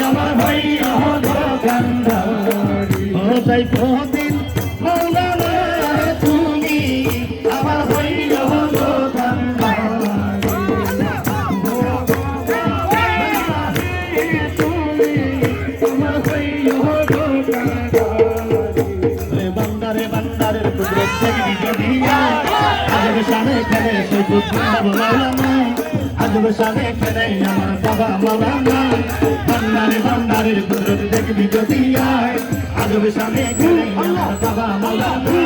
আমার ভাই দোকানদারি ও তাই প্রতিদিন মৌলানা তুমি আমার ভাই বান্দারে বান্দারের কুদরত দেখবি যদি আজব শানে খেলে সেই মৌলানা আজব শানে খেলে আমার বাবা মৌলানা বান্দারে বান্দারের কুদরত দেখবি যদি আজব শানে খেলে আমার বাবা মৌলানা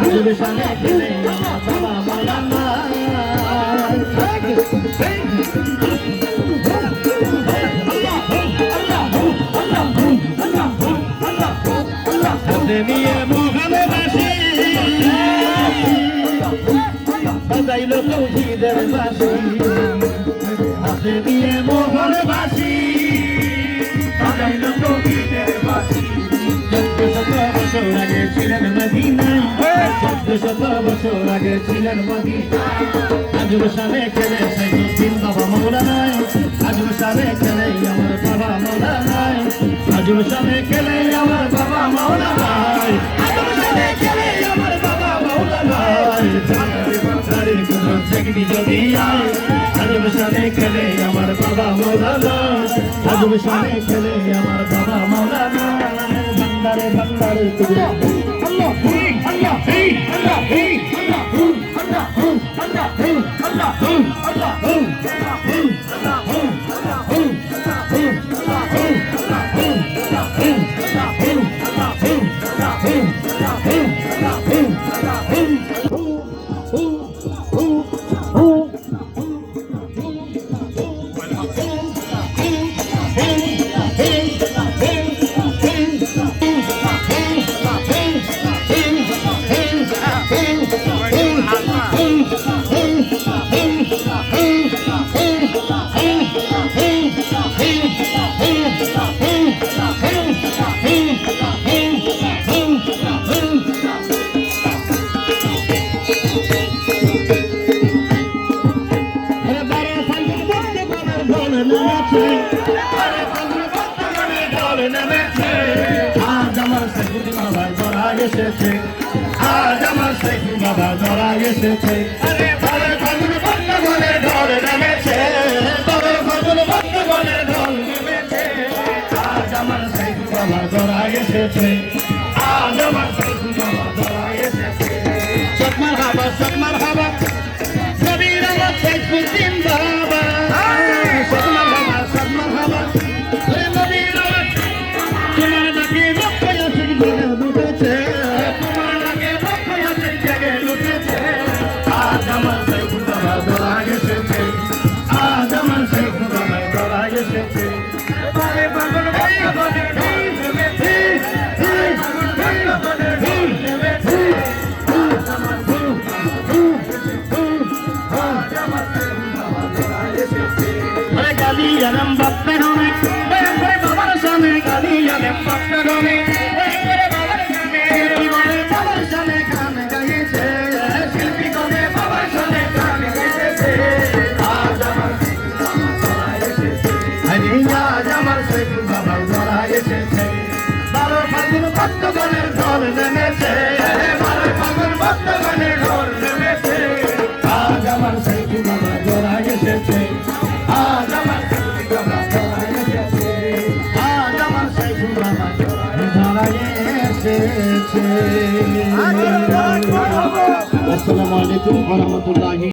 আজব শানে খেলে আমার বাবা মৌলানা নিয়ে মোহানে বাসি বাজাইল তৌহিদের বাসি হাতে নিয়ে মোহনে বাসি বাজাইল তৌহিদের বাসি 1400 বছর আগে ছিলেন মদিনায় 1400 বছর আগে ছিলেন মদিনায় আজব শানে খেলে সাইফুদ্দিন বাবা মৌলানায় আজব শানে খেলে আমার বাবা মৌলানায় আজব শানে খেলে আমার বাবা মৌলানায় আজব শানে খেলে আমার বাবা মৌলানায় বান্দারের কুদরত দেখবি যদি আজব শানে খেলে আমার বাবা মৌলানায় আজব শানে খেলে আমার বাবা মৌলানায় বান্দারে বান্দারের কুদরত আল্লাহ আল্লাহ আল্লাহ আল্লাহ আজ আমার সাইফুদ্দিন বাবা ধরা এসেছে আজ আমার সাইফুল বাবা ধরা এসেছে তবে ফাগুন বন্ধ করে ঢল নেমেছে তবে ফাগুন বন্ধ করে ঢল নেমেছে আজ আমার সাইফুল বাবা ধরা এসেছে আজ আমার সাইফুল বাবা ধরা এসেছে সকমার হাবা কবির আমার সাইফুদ্দিন বাবা সকমার হাবা Galim bakterone, babar same galim bakterone, babar same babar same kan gayeche, shilpi kone babar same kan gayeche. Aaj amar Saiful Baba dhora esheche, baro fagun bhatto ganer dhol nemeche, baro fagun bhatto ganer dhol nemeche. Aaj amar Saiful Baba dhora esheche, aaj amar আসসালামু আলাইকুম ওয়া রাহমাতুল্লাহি